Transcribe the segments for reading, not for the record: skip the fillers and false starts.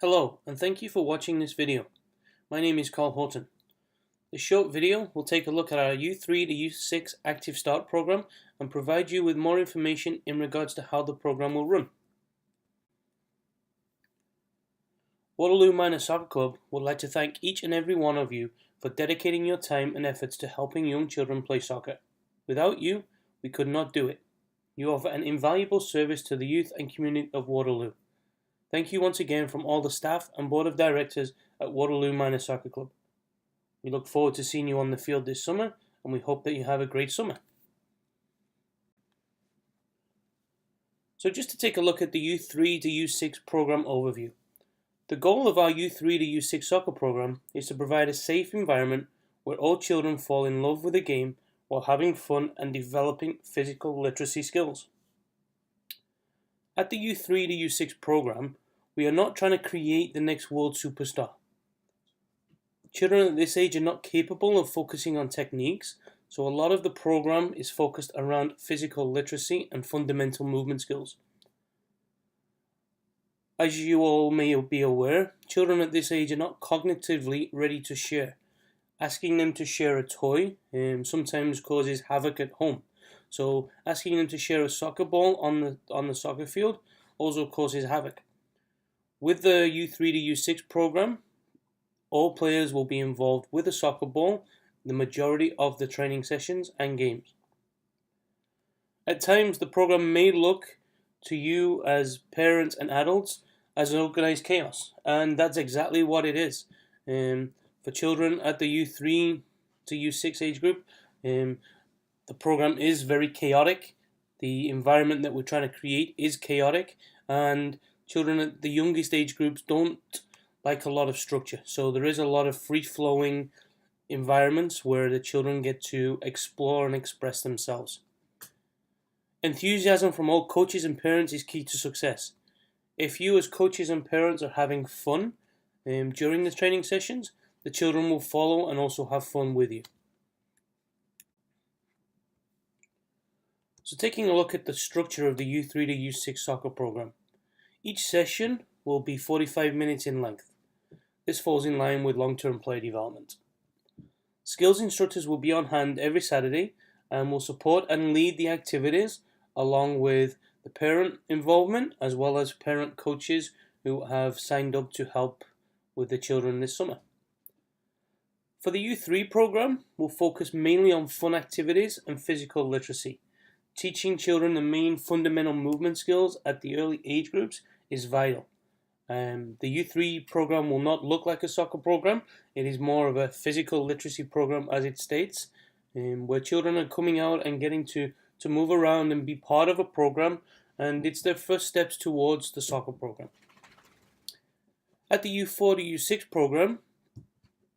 Hello, and thank you for watching this video. My name is Carl Horton. This short video will take a look at our U3 to U6 Active Start program and provide you with more information in regards to how the program will run. Waterloo Minor Soccer Club would like to thank each and every one of you for dedicating your time and efforts to helping young children play soccer. Without you, we could not do it. You offer an invaluable service to the youth and community of Waterloo. Thank you once again from all the staff and board of directors at Waterloo Minor Soccer Club. We look forward to seeing you on the field this summer, and we hope that you have a great summer. So just to take a look at the U3 to U6 program overview. The goal of our U3 to U6 soccer program is to provide a safe environment where all children fall in love with the game while having fun and developing physical literacy skills. At the U3 to U6 program, we are not trying to create the next world superstar. Children at this age are not capable of focusing on techniques, so a lot of the program is focused around physical literacy and fundamental movement skills. As you all may be aware, children at this age are not cognitively ready to share. Asking them to share a toy sometimes causes havoc at home. So asking them to share a soccer ball on the soccer field also causes havoc. With the U3 to U6 program, all players will be involved with a soccer ball the majority of the training sessions and games. At times, the program may look to you as parents and adults as an organized chaos, and that's exactly what it is. For children at the U3 to U6 age group, the program is very chaotic. The environment that we're trying to create is chaotic, and children at the youngest age groups don't like a lot of structure. So there is a lot of free-flowing environments where the children get to explore and express themselves. Enthusiasm from all coaches and parents is key to success. If you as coaches and parents are having fun during the training sessions, the children will follow and also have fun with you. So taking a look at the structure of the U3 to U6 soccer program. Each session will be 45 minutes in length. This falls in line with long-term player development. Skills instructors will be on hand every Saturday and will support and lead the activities along with the parent involvement as well as parent coaches who have signed up to help with the children this summer. For the U3 program, we'll focus mainly on fun activities and physical literacy. Teaching children the main fundamental movement skills at the early age groups is vital. The U3 program will not look like a soccer program. It is more of a physical literacy program, as it states, where children are coming out and getting to move around and be part of a program, and it's their first steps towards the soccer program. At the U4 to U6 program,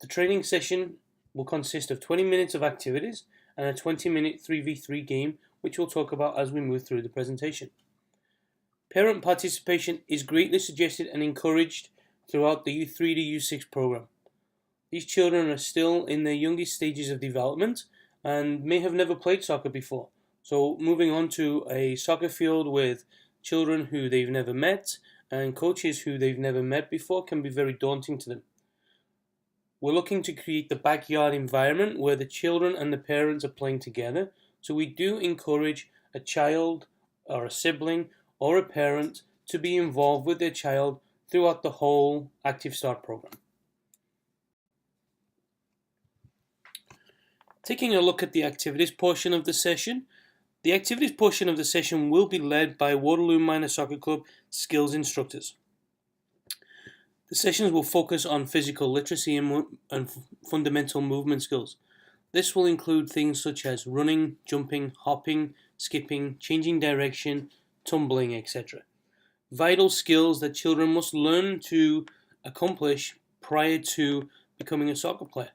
the training session will consist of 20 minutes of activities and a 20-minute 3v3 game, which we'll talk about as we move through the presentation. Parent participation is greatly suggested and encouraged throughout the U3 to U6 program. These children are still in their youngest stages of development and may have never played soccer before. So moving on to a soccer field with children who they've never met and coaches who they've never met before can be very daunting to them. We're looking to create the backyard environment where the children and the parents are playing together. So we do encourage a child or a sibling or a parent to be involved with their child throughout the whole Active Start program. Taking a look at the activities portion of the session, the activities portion of the session will be led by Waterloo Minor Soccer Club skills instructors. The sessions will focus on physical literacy and fundamental movement skills. This will include things such as running, jumping, hopping, skipping, changing direction, tumbling, etc. Vital skills that children must learn to accomplish prior to becoming a soccer player.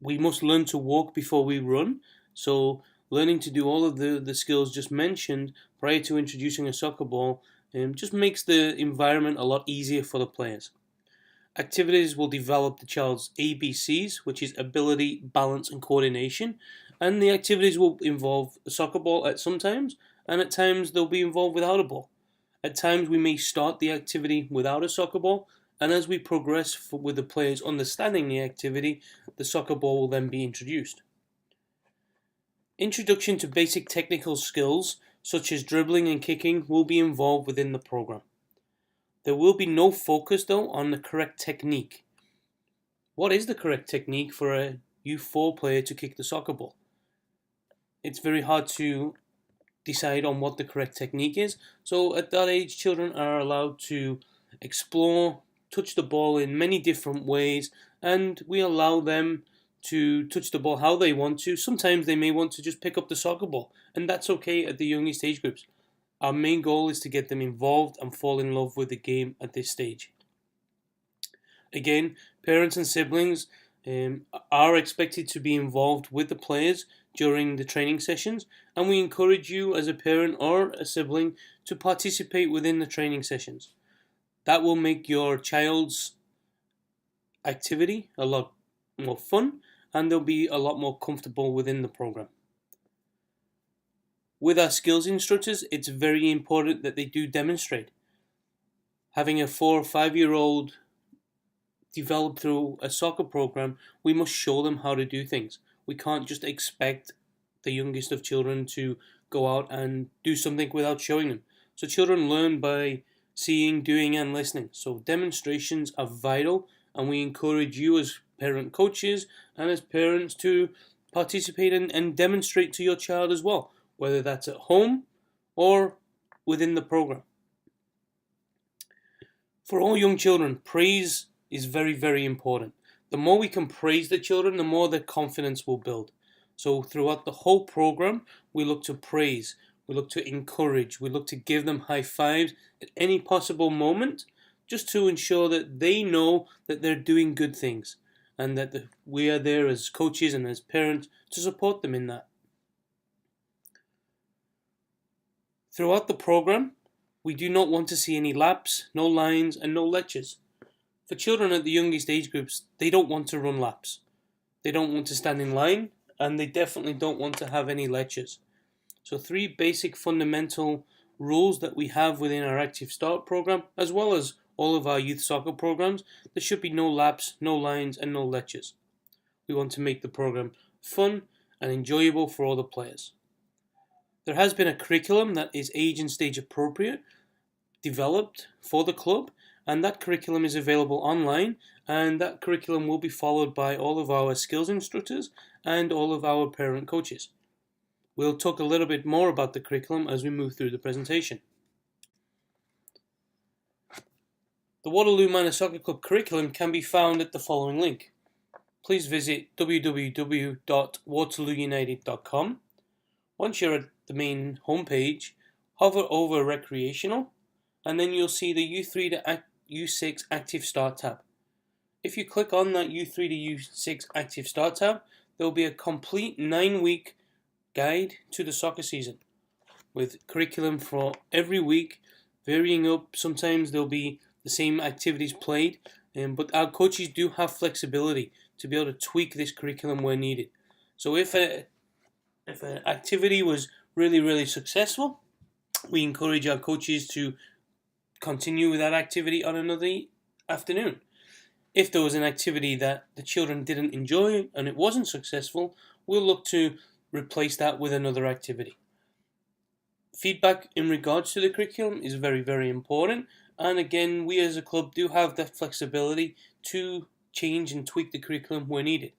We must learn to walk before we run, so learning to do all of the skills just mentioned prior to introducing a soccer ball just makes the environment a lot easier for the players. Activities will develop the child's ABCs, which is ability, balance, and coordination, and the activities will involve a soccer ball at some times, and at times they'll be involved without a ball. At times we may start the activity without a soccer ball, and as we progress with the players understanding the activity, the soccer ball will then be introduced. Introduction to basic technical skills such as dribbling and kicking will be involved within the program. There will be no focus though on the correct technique. What is the correct technique for a U4 player to kick the soccer ball? It's very hard to decide on what the correct technique is. So at that age, children are allowed to explore, touch the ball in many different ways, and we allow them to touch the ball how they want to. Sometimes they may want to just pick up the soccer ball, and that's okay at the youngest age groups. Our main goal is to get them involved and fall in love with the game at this stage. Again, parents and siblings are expected to be involved with the players during the training sessions, and we encourage you as a parent or a sibling to participate within the training sessions. That will make your child's activity a lot more fun, and they'll be a lot more comfortable within the program. With our skills instructors, it's very important that they do demonstrate. Having a 4 or 5-year-old developed through a soccer program, we must show them how to do things. We can't just expect the youngest of children to go out and do something without showing them. So children learn by seeing, doing, and listening. So demonstrations are vital, and we encourage you as parent coaches and as parents to participate and demonstrate to your child as well, whether that's at home or within the program. For all young children, praise is very, very important. The more we can praise the children, the more their confidence will build. So throughout the whole program, we look to praise, we look to encourage, we look to give them high fives at any possible moment, just to ensure that they know that they're doing good things, and that we are there as coaches and as parents to support them in that. Throughout the program, we do not want to see any laps, no lines, and no lectures. For children at the youngest age groups, they don't want to run laps. They don't want to stand in line, and they definitely don't want to have any lectures. So 3 basic fundamental rules that we have within our Active Start program, as well as all of our youth soccer programs: there should be no laps, no lines, and no lectures. We want to make the program fun and enjoyable for all the players. There has been a curriculum that is age and stage appropriate, developed for the club, and that curriculum is available online, and that curriculum will be followed by all of our skills instructors and all of our parent coaches. We'll talk a little bit more about the curriculum as we move through the presentation. The Waterloo Manor Soccer Club curriculum can be found at the following link. Please visit www.waterloounited.com. Once you're at the main homepage, hover over Recreational, and then you'll see the U3 to U6 Active Start tab. If you click on that U3 to U6 Active Start tab, there will be a complete 9-week guide to the soccer season with curriculum for every week, varying up. Sometimes there'll be the same activities played, but our coaches do have flexibility to be able to tweak this curriculum where needed. So if an activity was really, really successful, we encourage our coaches to continue with that activity on another afternoon. If there was an activity that the children didn't enjoy and it wasn't successful, we'll look to replace that with another activity. Feedback in regards to the curriculum is very, very important, and again, we as a club do have that flexibility to change and tweak the curriculum where needed.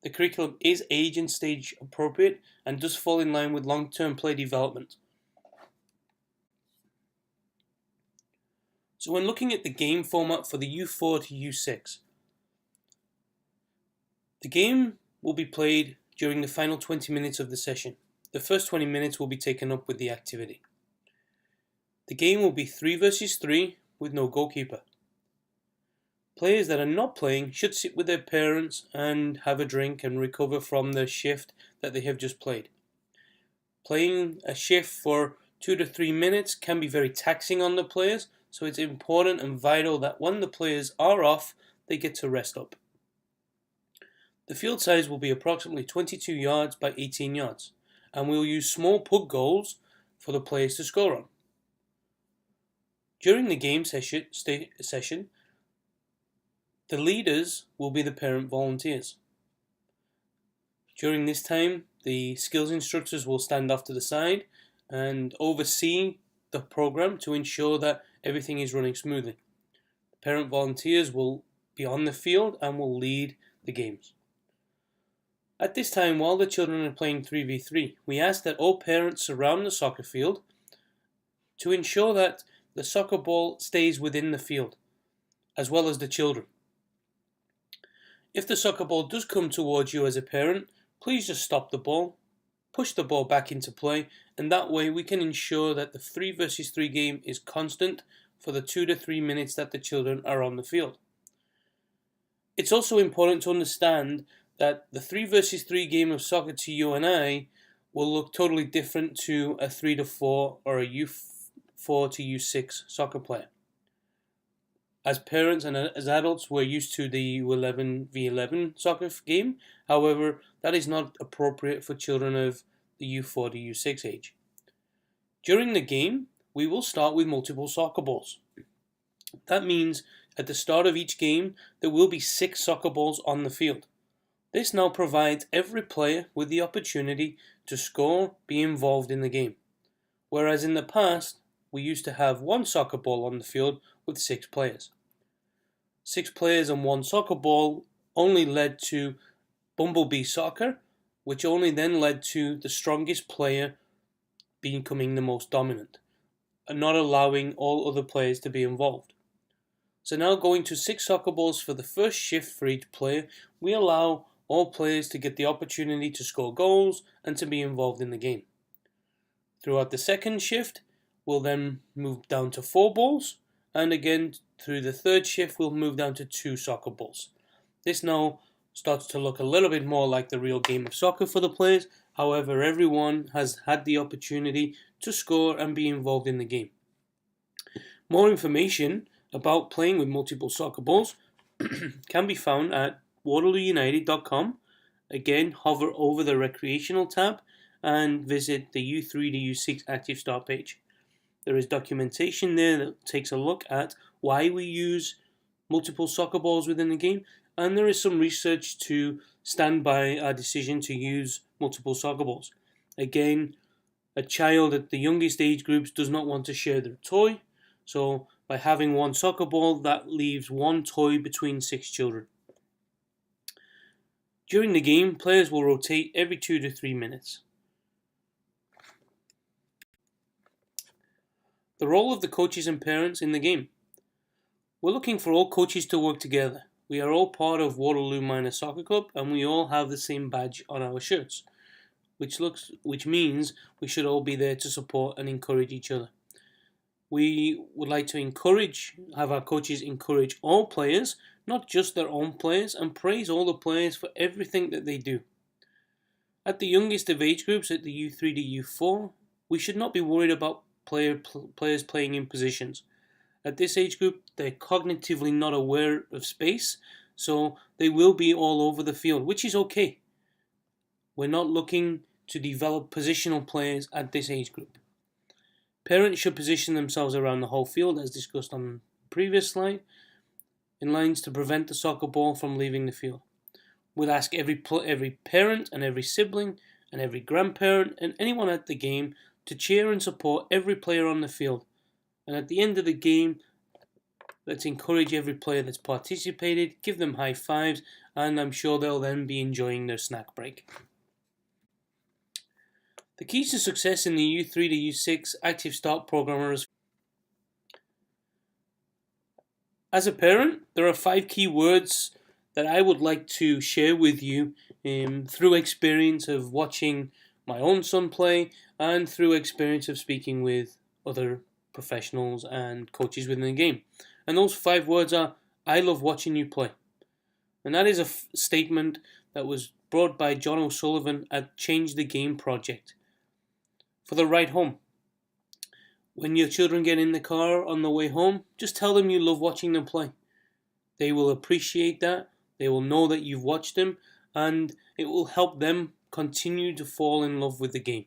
The curriculum is age and stage appropriate and does fall in line with long-term play development. So when looking at the game format for the U4 to U6, the game will be played during the final 20 minutes of the session. The first 20 minutes will be taken up with the activity. The game will be 3 versus 3 with no goalkeeper. Players that are not playing should sit with their parents and have a drink and recover from the shift that they have just played. Playing a shift for 2 to 3 minutes can be very taxing on the players, so it's important and vital that when the players are off, they get to rest up. The field size will be approximately 22 yards by 18 yards, and we'll use small puck goals for the players to score on. During the game session, the leaders will be the parent volunteers. During this time, the skills instructors will stand off to the side and oversee the program to ensure that everything is running smoothly. The parent volunteers will be on the field and will lead the games. At this time, while the children are playing 3v3, we ask that all parents surround the soccer field to ensure that the soccer ball stays within the field, as well as the children. If the soccer ball does come towards you as a parent, please just stop the ball, push the ball back into play, and that way we can ensure that the 3 versus 3 game is constant for the 2 to 3 minutes that the children are on the field. It's also important to understand that the 3 versus 3 game of soccer to you and I will look totally different to a 3 to 4 or a U4 to U6 soccer player. As parents and as adults, we're used to the 11v11 soccer game. However, that is not appropriate for children of the U4 to U6 age. During the game, we will start with multiple soccer balls. That means at the start of each game, there will be 6 soccer balls on the field. This now provides every player with the opportunity to score, be involved in the game. Whereas in the past, we used to have 1 soccer ball on the field with 6 players. 6 players and 1 soccer ball only led to Bumblebee Soccer, which only then led to the strongest player becoming the most dominant, and not allowing all other players to be involved. So now going to 6 soccer balls for the first shift for each player, we allow all players to get the opportunity to score goals and to be involved in the game. Throughout the second shift, we'll then move down to 4 balls, and again through the third shift we'll move down to 2 soccer balls. This now starts to look a little bit more like the real game of soccer for the players. However, everyone has had the opportunity to score and be involved in the game. More information about playing with multiple soccer balls can be found at waterloounited.com. Again, hover over the recreational tab and visit the U3 to U6 Active Start page. There is documentation there that takes a look at why we use multiple soccer balls within the game, and there is some research to stand by our decision to use multiple soccer balls. Again, a child at the youngest age groups does not want to share their toy, so by having 1 soccer ball, that leaves 1 toy between 6 children. During the game, players will rotate every 2 to 3 minutes. The role of the coaches and parents in the game. We're looking for all coaches to work together. We are all part of Waterloo Minor Soccer Club and we all have the same badge on our shirts, which means we should all be there to support and encourage each other. We would like to have our coaches encourage all players, not just their own players, and praise all the players for everything that they do. At the youngest of age groups, at the U3 to U4, we should not be worried about players playing in positions. At this age group, they're cognitively not aware of space, so they will be all over the field, which is okay. We're not looking to develop positional players at this age group. Parents should position themselves around the whole field, as discussed on the previous slide, in lines to prevent the soccer ball from leaving the field. We'll ask every parent and every sibling and every grandparent and anyone at the game to cheer and support every player on the field. And at the end of the game, let's encourage every player that's participated, give them high fives, and I'm sure they'll then be enjoying their snack break. The keys to success in the U3 to U6 Active Start program are as a parent, there are 5 key words that I would like to share with you through experience of watching my own son play and through experience of speaking with other professionals and coaches within the game. And those 5 words are, I love watching you play. And that is a statement that was brought by John O'Sullivan at Change the Game project. For the ride home. When your children get in the car on the way home, just tell them you love watching them play. They will appreciate that, they will know that you've watched them, and it will help them continue to fall in love with the game.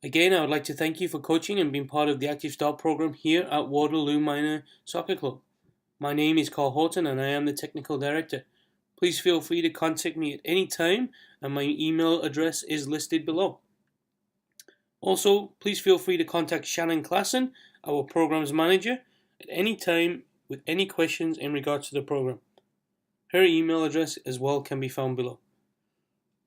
Again, I would like to thank you for coaching and being part of the Active Start program here at Waterloo Minor Soccer Club. My name is Carl Horton and I am the Technical Director. Please feel free to contact me at any time and my email address is listed below. Also, please feel free to contact Shannon Klassen, our Programs Manager, at any time with any questions in regards to the program. Her email address as well can be found below.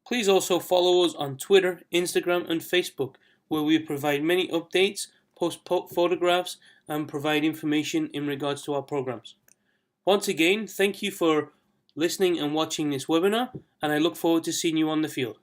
Please also follow us on Twitter, Instagram and Facebook, where we provide many updates, post photographs and provide information in regards to our programs. Once again, thank you for listening and watching this webinar, and I look forward to seeing you on the field.